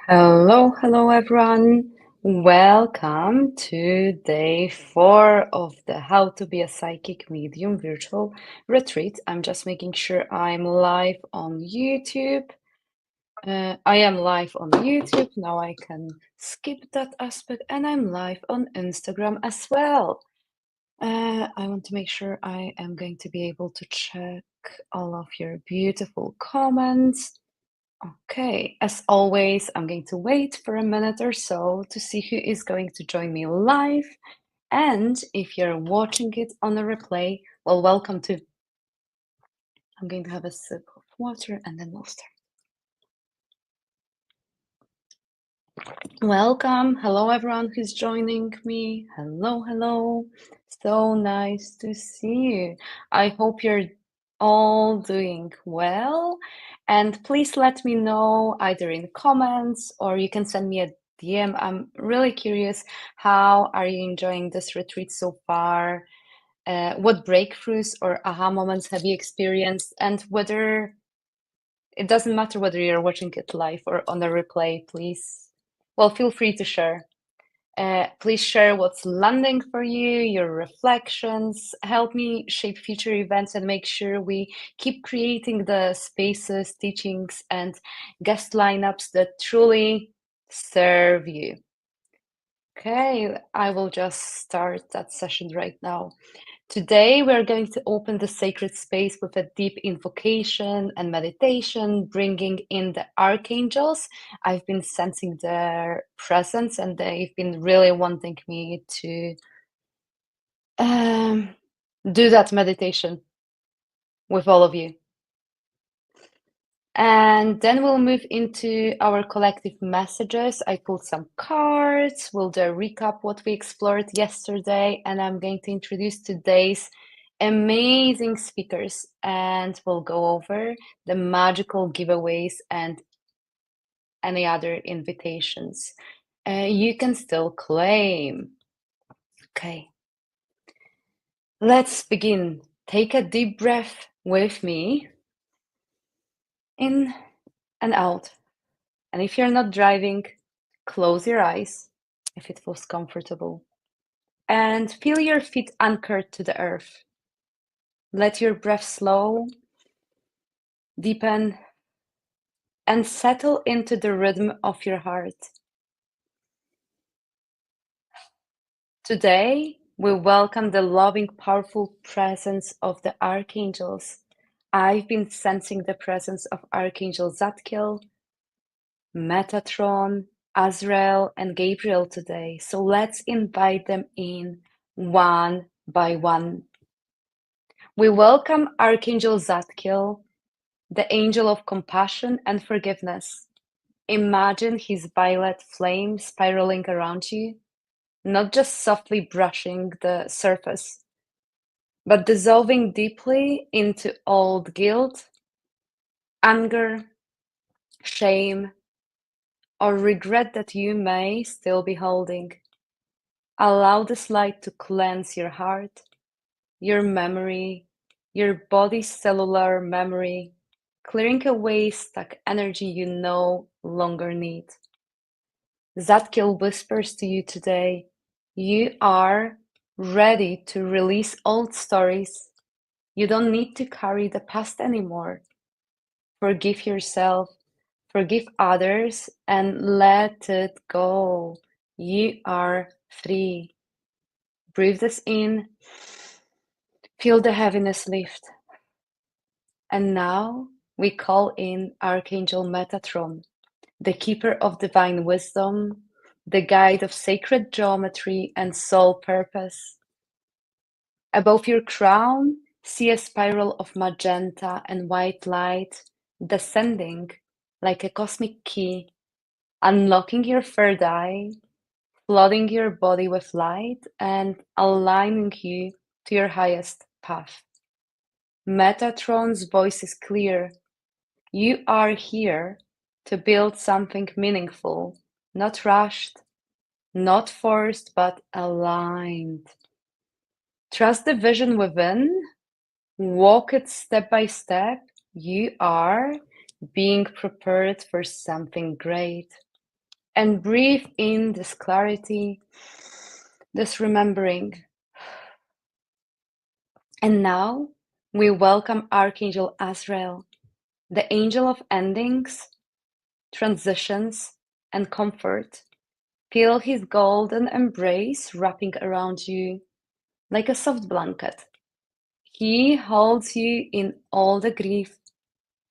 Hello everyone. Welcome to day 4 of the How to Be a Psychic Medium virtual retreat. I'm just making sure I'm live on YouTube. I am live on YouTube. Now I can skip that aspect, and I'm live on Instagram as well. I want to make sure I am going to be able to check all of your beautiful comments. Okay, as always, I'm going to wait for a minute or so to see who is going to join me live. And if you're watching it on a replay, well, welcome to. I'm going to have a sip of water and then we'll start. Welcome. Hello, everyone who's joining me. Hello. So nice to see you. I hope you're all doing well. And please let me know either in comments or you can send me a DM. I'm really curious, how are you enjoying this retreat so far? What breakthroughs or aha moments have you experienced? And whether it doesn't matter whether you're watching it live or on a replay, please. Well, feel free to share. Please share what's landing for you, your reflections. Help me shape future events and make sure we keep creating the spaces, teachings, and guest lineups that truly serve you. Okay, I will just start that session right now. Today, we're going to open the sacred space with a deep invocation and meditation, bringing in the archangels. I've been sensing their presence and they've been really wanting me to do that meditation with all of you. And then we'll move into our collective messages. I pulled some cards. We'll do a recap what we explored yesterday, and I'm going to introduce today's amazing speakers, and we'll go over the magical giveaways and any other invitations you can still claim. Okay, let's begin. Take a deep breath with me, in and out. And if you're not driving, close your eyes if it feels comfortable. And feel your feet anchored to the earth. Let your breath slow, deepen, and settle into the rhythm of your heart. Today, we welcome the loving, powerful presence of the archangels. I've been sensing the presence of Archangel Zadkiel, Metatron, Azrael, and Gabriel today. So let's invite them in one by one. We welcome Archangel Zadkiel, the angel of compassion and forgiveness. Imagine his violet flame spiraling around you, not just softly brushing the surface, but dissolving deeply into old guilt, anger, shame, or regret that you may still be holding. Allow this light to cleanse your heart, your memory, your body's cellular memory, clearing away stuck energy you no longer need. Zadkiel whispers to you today, you are ready to release old stories. You don't need to carry the past anymore. Forgive yourself, forgive others, and let it go. You are free. Breathe this in. Feel the heaviness lift. And now we call in Archangel Metatron, the keeper of divine wisdom, the guide of sacred geometry and soul purpose. Above your crown, see a spiral of magenta and white light descending like a cosmic key, unlocking your third eye, flooding your body with light, and aligning you to your highest path. Metatron's voice is clear. You are here to build something meaningful, not rushed, not forced, but aligned. Trust the vision within, walk it step by step. You are being prepared for something great. And breathe in this clarity, this remembering. And now we welcome Archangel Azrael, the angel of endings, transitions, and comfort. Feel his golden embrace wrapping around you like a soft blanket. He holds you in all the grief,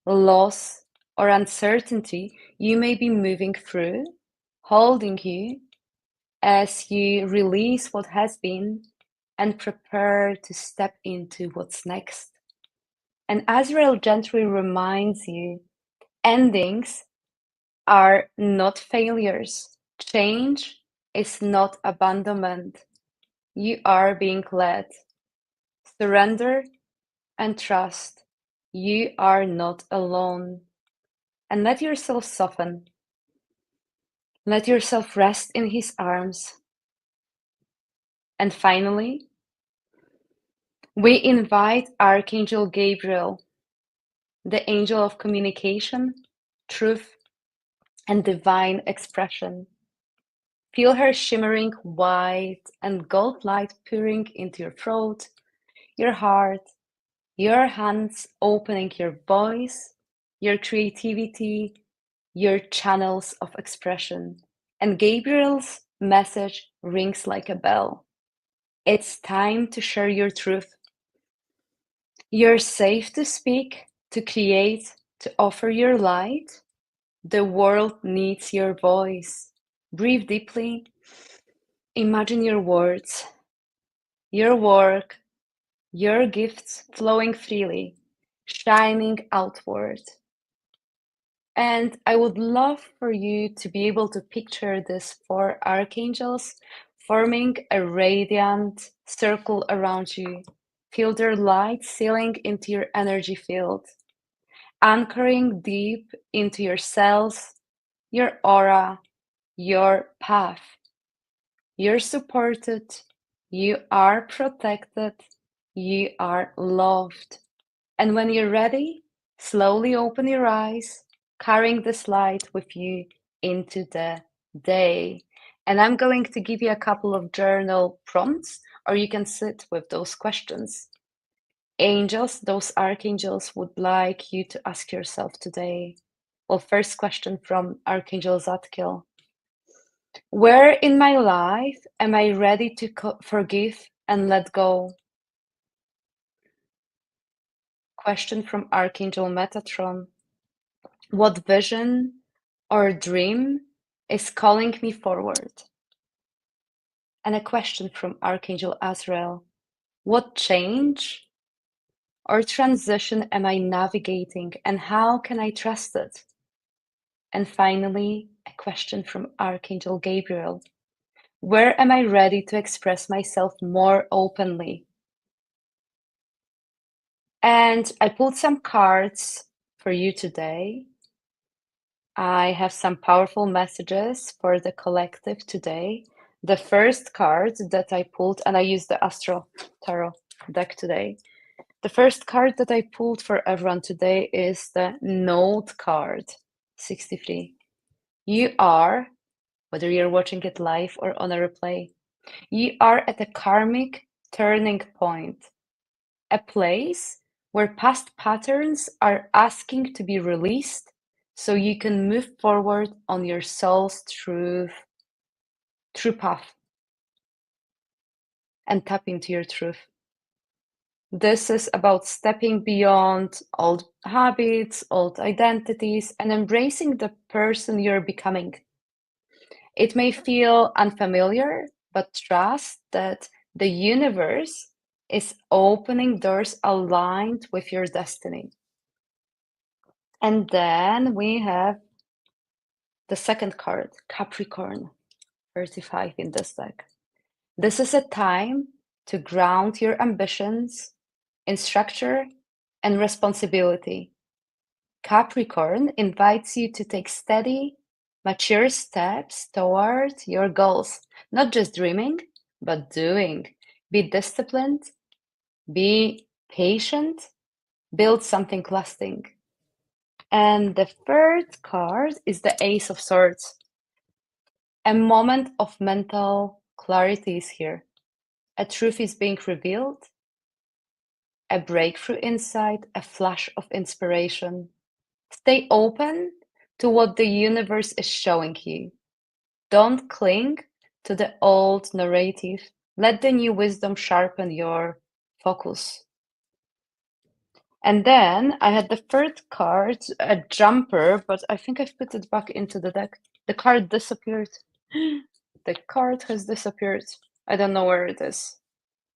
loss, or uncertainty you may be moving through, holding you as you release what has been and prepare to step into what's next. And Azrael gently reminds you endings are not failures, change is not abandonment. You are being led. Surrender and trust. You are not alone. And let yourself soften. Let yourself rest in his arms. And finally, we invite Archangel Gabriel, the angel of communication, truth, and divine expression. Feel her shimmering white and gold light pouring into your throat, your heart, your hands opening your voice, your creativity, your channels of expression. And Gabriel's message rings like a bell. It's time to share your truth. You're safe to speak, to create, to offer your light. The world needs your voice. Breathe deeply. Imagine your words, your work, your gifts flowing freely, shining outward. And I would love for you to be able to picture these four archangels forming a radiant circle around you. Feel their light sealing into your energy field, anchoring deep into your cells, your aura, your path. You're supported, you are protected, you are loved. And when you're ready, slowly open your eyes, carrying this light with you into the day. And I'm going to give you a couple of journal prompts, or you can sit with those questions. Angels, those archangels would like you to ask yourself today. Well, first question from Archangel Zadkiel. Where in my life am I ready to forgive and let go? Question from Archangel Metatron. What vision or dream is calling me forward? And a question from Archangel Azrael. What change or transition am I navigating and how can I trust it? And finally, a question from Archangel Gabriel. Where am I ready to express myself more openly? And I pulled some cards for you today. I have some powerful messages for the collective today. The first card that I pulled, and I used the Astro Tarot deck today. The first card that I pulled for everyone today is the Note card, 63. You are, whether you're watching it live or on a replay, you are at a karmic turning point, a place where past patterns are asking to be released so you can move forward on your soul's true path and tap into your truth. This is about stepping beyond old habits, old identities, and embracing the person you're becoming. It may feel unfamiliar, but trust that the universe is opening doors aligned with your destiny. And then we have the second card, Capricorn, 35 in this deck. This is a time to ground your ambitions in structure and responsibility. Capricorn invites you to take steady, mature steps toward your goals, not just dreaming, but doing. Be disciplined, be patient, build something lasting. And the third card is the Ace of Swords. A moment of mental clarity is here. A truth is being revealed, a breakthrough insight, a flash of inspiration. Stay open to what the universe is showing you. Don't cling to the old narrative. Let the new wisdom sharpen your focus. And then I had the third card, a jumper, but I think I've put it back into the deck. The card disappeared. The card has disappeared. I don't know where it is.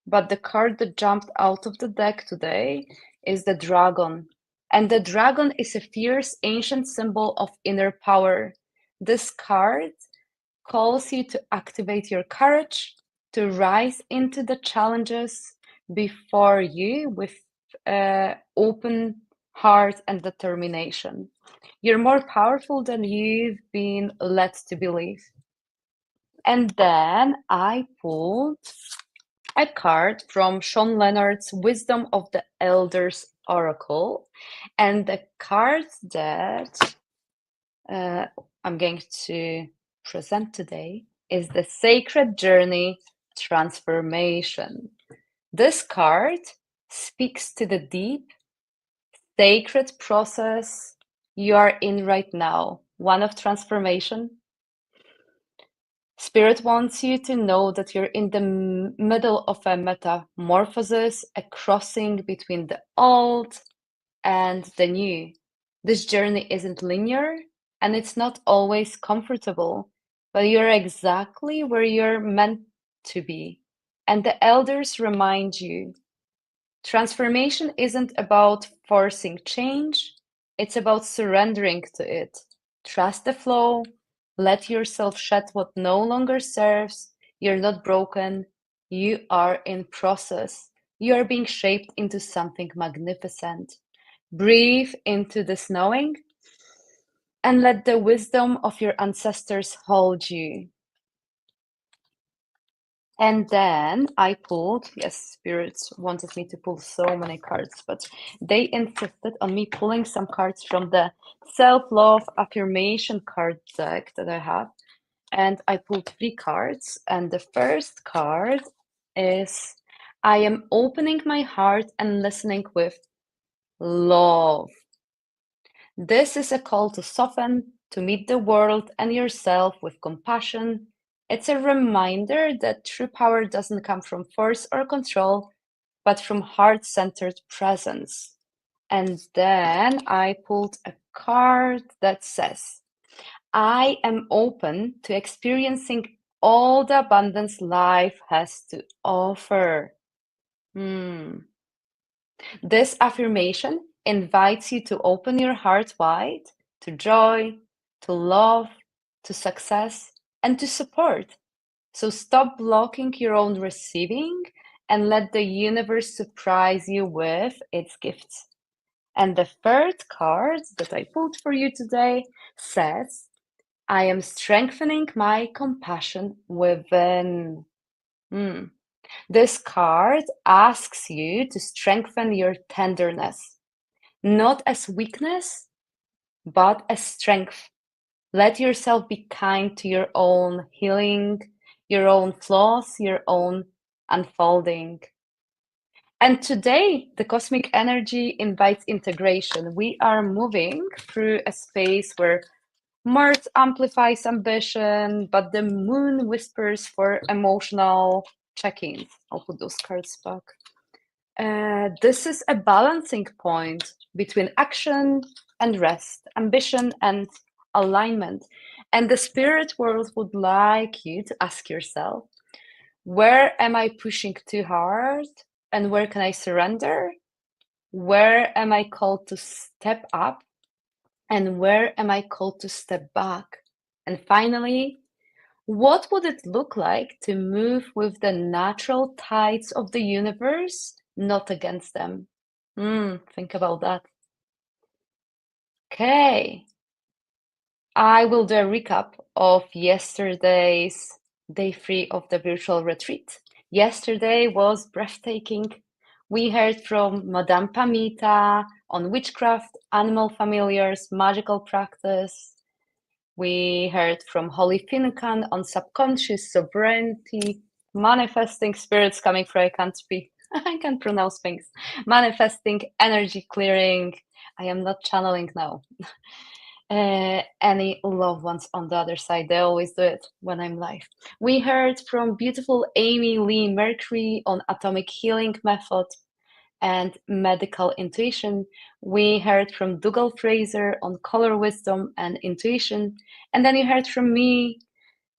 But the card that jumped out of the deck today is the dragon. And the dragon is a fierce ancient symbol of inner power. This card calls you to activate your courage, to rise into the challenges before you with open heart and determination. You're more powerful than you've been led to believe. And then I pulled a card from Sean Leonard's Wisdom of the Elders Oracle. And the card that I'm going to present today is the Sacred Journey Transformation. This card speaks to the deep, sacred process you are in right now, one of transformation. Spirit wants you to know that you're in the middle of a metamorphosis, a crossing between the old and the new. This journey isn't linear and it's not always comfortable, but you're exactly where you're meant to be. And the elders remind you transformation isn't about forcing change, it's about surrendering to it. Trust the flow, let yourself shed what no longer serves. You're not broken, you are in process. You are being shaped into something magnificent. Breathe into this knowing and let the wisdom of your ancestors hold you. And then I pulled, yes, spirits wanted me to pull so many cards, but they insisted on me pulling some cards from the self-love affirmation card deck that I have. And I pulled 3 cards. And the first card is I am opening my heart and listening with love. This is a call to soften, to meet the world and yourself with compassion. It's a reminder that true power doesn't come from force or control, but from heart-centered presence. And then I pulled a card that says, I am open to experiencing all the abundance life has to offer. This affirmation invites you to open your heart wide to joy, to love, to success, and to support. So stop blocking your own receiving and let the universe surprise you with its gifts. And the third card that I pulled for you today says, I am strengthening my compassion within. This card asks you to strengthen your tenderness, not as weakness, but as strength. Let yourself be kind to your own healing, your own flaws, your own unfolding. And today, the cosmic energy invites integration. We are moving through a space where Mars amplifies ambition, but the moon whispers for emotional check-ins. I'll put those cards back. This is a balancing point between action and rest, ambition and alignment. And the spirit world would like you to ask yourself, where am I pushing too hard? And where can I surrender? Where am I called to step up? And where am I called to step back? And finally, what would it look like to move with the natural tides of the universe, not against them? Think about that. Okay. I will do a recap of yesterday's day 3 of the virtual retreat. Yesterday was breathtaking. We heard from Madame Pamita on witchcraft, animal familiars, magical practice. We heard from Holly Finucane on subconscious sovereignty, manifesting spirits coming from I can't pronounce things. Manifesting energy clearing. I am not channeling now. Any loved ones on the other side, they always do it when I'm live. We heard from beautiful Amy Lee Mercury on atomic healing method and medical intuition. We heard from Dougal Fraser on color wisdom and intuition. And then you heard from me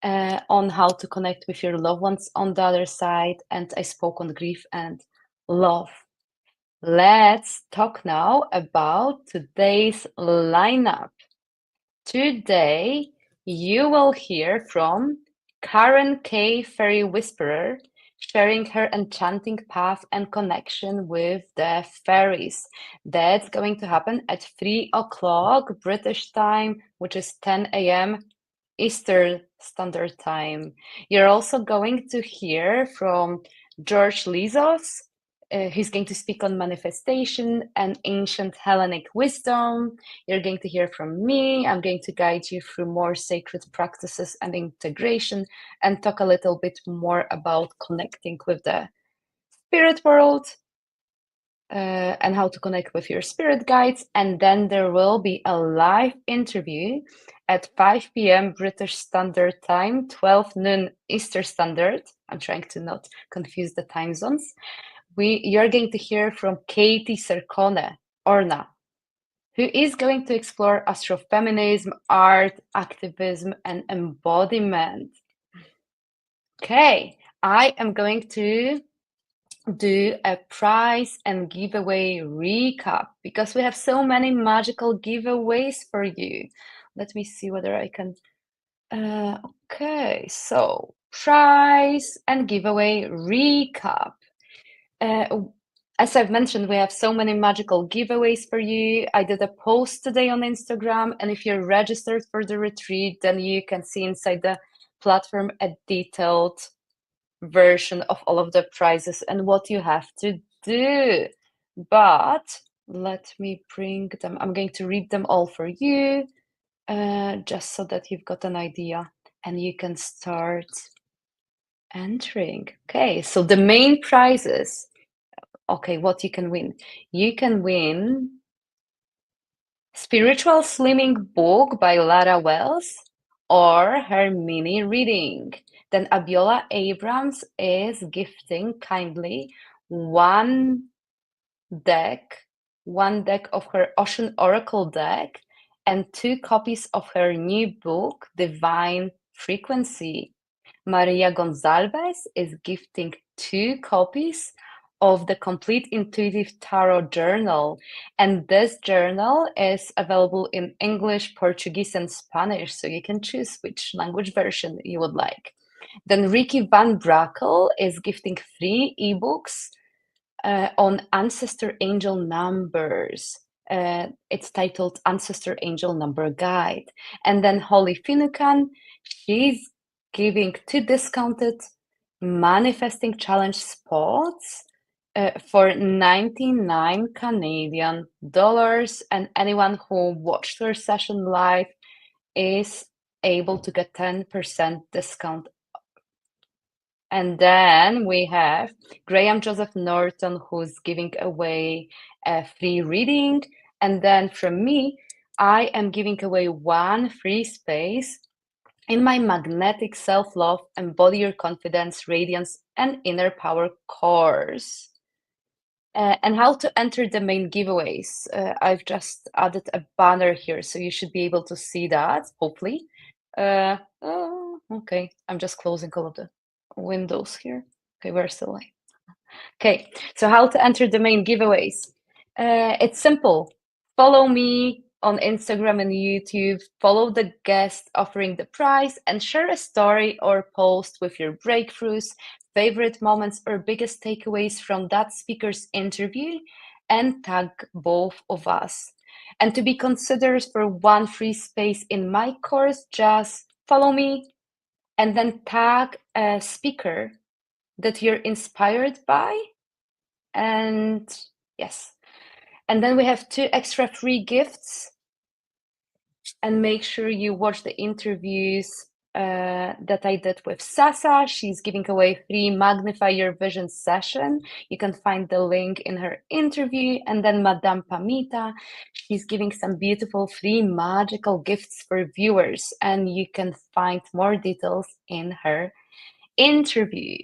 on how to connect with your loved ones on the other side. And I spoke on grief and love. Let's talk now about today's lineup. Today, you will hear from Karen K. Fairy Whisperer, sharing her enchanting path and connection with the fairies. That's going to happen at 3 o'clock British time, which is 10 a.m. Eastern Standard Time. You're also going to hear from George Lizos. He's going to speak on manifestation and ancient Hellenic wisdom. You're going to hear from me. I'm going to guide you through more sacred practices and integration and talk a little bit more about connecting with the spirit world and how to connect with your spirit guides. And then there will be a live interview at 5 p.m. British Standard Time, 12 noon Eastern Standard. I'm trying to not confuse the time zones. You're going to hear from Katie Cercone, Orna, who is going to explore Astrofeminism, art, activism, and embodiment. Okay, I am going to do a prize and giveaway recap because we have so many magical giveaways for you. Let me see whether I can. Okay, so prize and giveaway recap. As I've mentioned, we have so many magical giveaways for you. I did a post today on Instagram, and if you're registered for the retreat, then you can see inside the platform a detailed version of all of the prizes and what you have to do. But let me bring them. I'm going to read them all for you, just so that you've got an idea and you can start entering. Okay, so the main prizes. Okay, what you can win. You can win Spiritual Slimming book by Lara Wells or her mini reading. Then Abiola Abrams is gifting kindly one deck of her Ocean Oracle deck and 2 copies of her new book, Divine Frequency. Maria Gonzalez is gifting 2 copies of the Complete Intuitive Tarot Journal. And this journal is available in English, Portuguese, and Spanish, so you can choose which language version you would like. Then Ricky Van Brackle is gifting 3 ebooks on Ancestor Angel Numbers. It's titled Ancestor Angel Number Guide. And then Holly Finucane, she's giving 2 discounted manifesting challenge spots for 99 Canadian dollars. And anyone who watched her session live is able to get 10% discount. And then we have Graham Joseph Norton, who's giving away a free reading. And then from me, I am giving away 1 free space in my magnetic self-love, embody your confidence, radiance, and inner power course. And how to enter the main giveaways. I've just added a banner here, so you should be able to see that, hopefully. Oh, okay, I'm just closing all of the windows here. Okay, where's the light? Okay, so how to enter the main giveaways. It's simple. Follow me on Instagram and YouTube, follow the guest offering the prize, and share a story or post with your breakthroughs, favorite moments, or biggest takeaways from that speaker's interview, and tag both of us. And to be considered for 1 free space in my course, just follow me and then tag a speaker that you're inspired by. And yes. And then we have 2 extra free gifts And make sure you watch the interviews that I did with Sasa. She's giving away free Magnify Your Vision session. You can find the link in her interview. And then Madame Pamita, she's giving some beautiful free magical gifts for viewers. And you can find more details in her interview.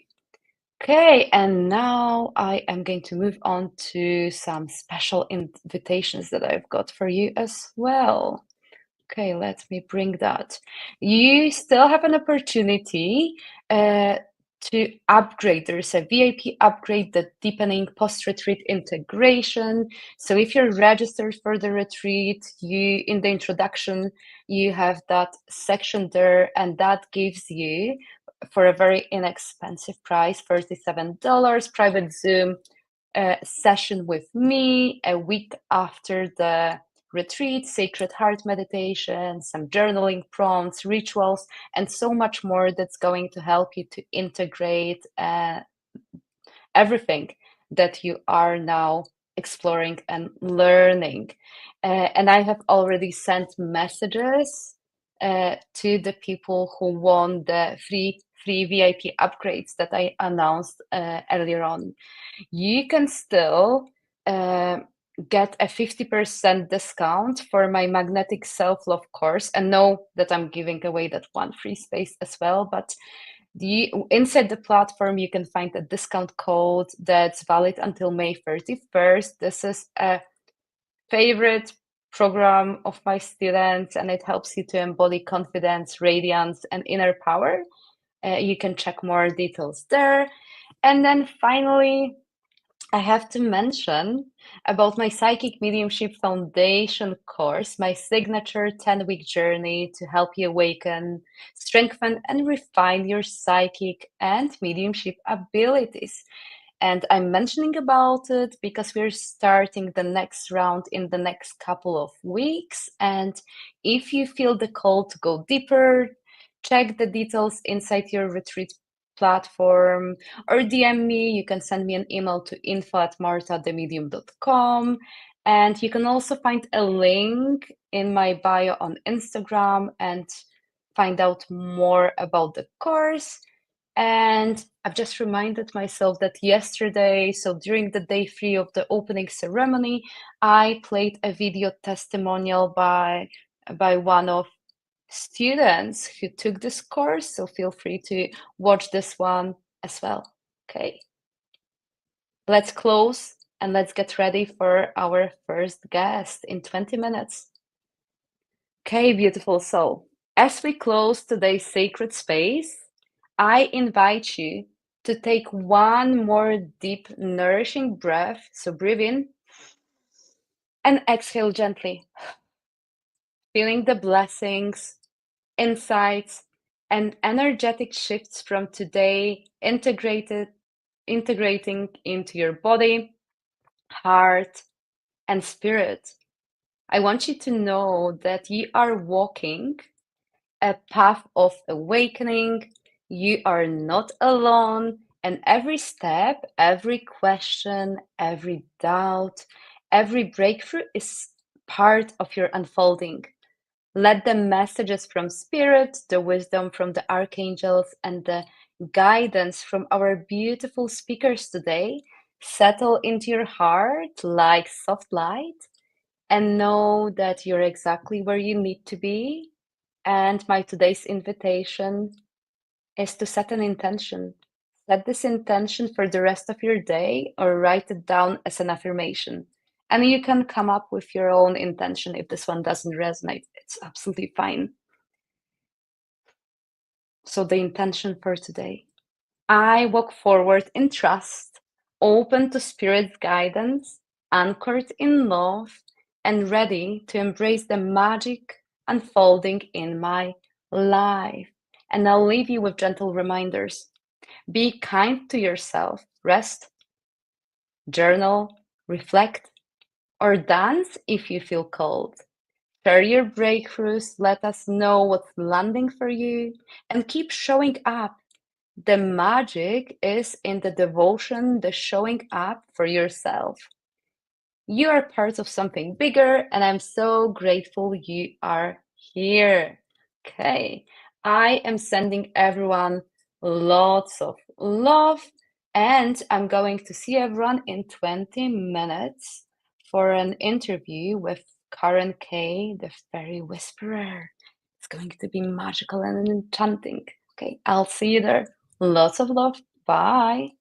Okay, and now I am going to move on to some special invitations that I've got for you as well. Okay, let me bring that. You still have an opportunity to upgrade. There's a VIP upgrade, the Deepening post-retreat integration. So if you're registered for the retreat, you in the introduction, you have that section there, and that gives you, for a very inexpensive price, $37, private Zoom session with me a week after the retreat, sacred heart meditation, some journaling prompts, rituals, and so much more that's going to help you to integrate everything that you are now exploring and learning. And I have already sent messages to the people who won the free VIP upgrades that I announced earlier on. You can still get a 50% discount for my magnetic self-love course, and know that I'm giving away that one free space as well. But inside the platform, you can find a discount code that's valid until May 31st. This is a favorite program of my students, and it helps you to embody confidence, radiance, and inner power. You can check more details there. And then finally, I have to mention about my Psychic Mediumship Foundation course, my signature 10-week journey to help you awaken, strengthen, and refine your psychic and mediumship abilities. And I'm mentioning about it because we're starting the next round in the next couple of weeks. And if you feel the call to go deeper, check the details inside your retreat platform or DM me. You can send me an email to info@martademedium.com. And you can also find a link in my bio on Instagram and find out more about the course. And I've just reminded myself that yesterday, so during the day 3 of the opening ceremony, I played a video testimonial by one of students who took this course. So feel free to watch this one as well. Okay, let's close and let's get ready for our first guest in 20 minutes. Okay, beautiful soul. As we close today's sacred space, I invite you to take one more deep, nourishing breath. So breathe in and exhale gently, feeling the blessings, insights, and energetic shifts from today integrating into your body, heart, and spirit. I want you to know that you are walking a path of awakening. You are not alone, and every step, every question, every doubt, every breakthrough is part of your unfolding. Let the messages from Spirit, the wisdom from the archangels, and the guidance from our beautiful speakers today settle into your heart like soft light, and know that you're exactly where you need to be. And my today's invitation is to set an intention. Set this intention for the rest of your day or write it down as an affirmation. And you can come up with your own intention if this one doesn't resonate. It's absolutely fine. So, the intention for today: I walk forward in trust, open to Spirit's guidance, anchored in love, and ready to embrace the magic unfolding in my life. And I'll leave you with gentle reminders. Be kind to yourself. Rest, journal, reflect, or dance if you feel called. Share your breakthroughs. Let us know what's landing for you, and keep showing up. The magic is in the devotion, the showing up for yourself. You are part of something bigger, and I'm so grateful you are here. Okay. I am sending everyone lots of love, and I'm going to see everyone in 20 minutes for an interview with Karen Kay, the fairy whisperer. It's going to be magical and enchanting. Okay, I'll see you there. Lots of love. Bye.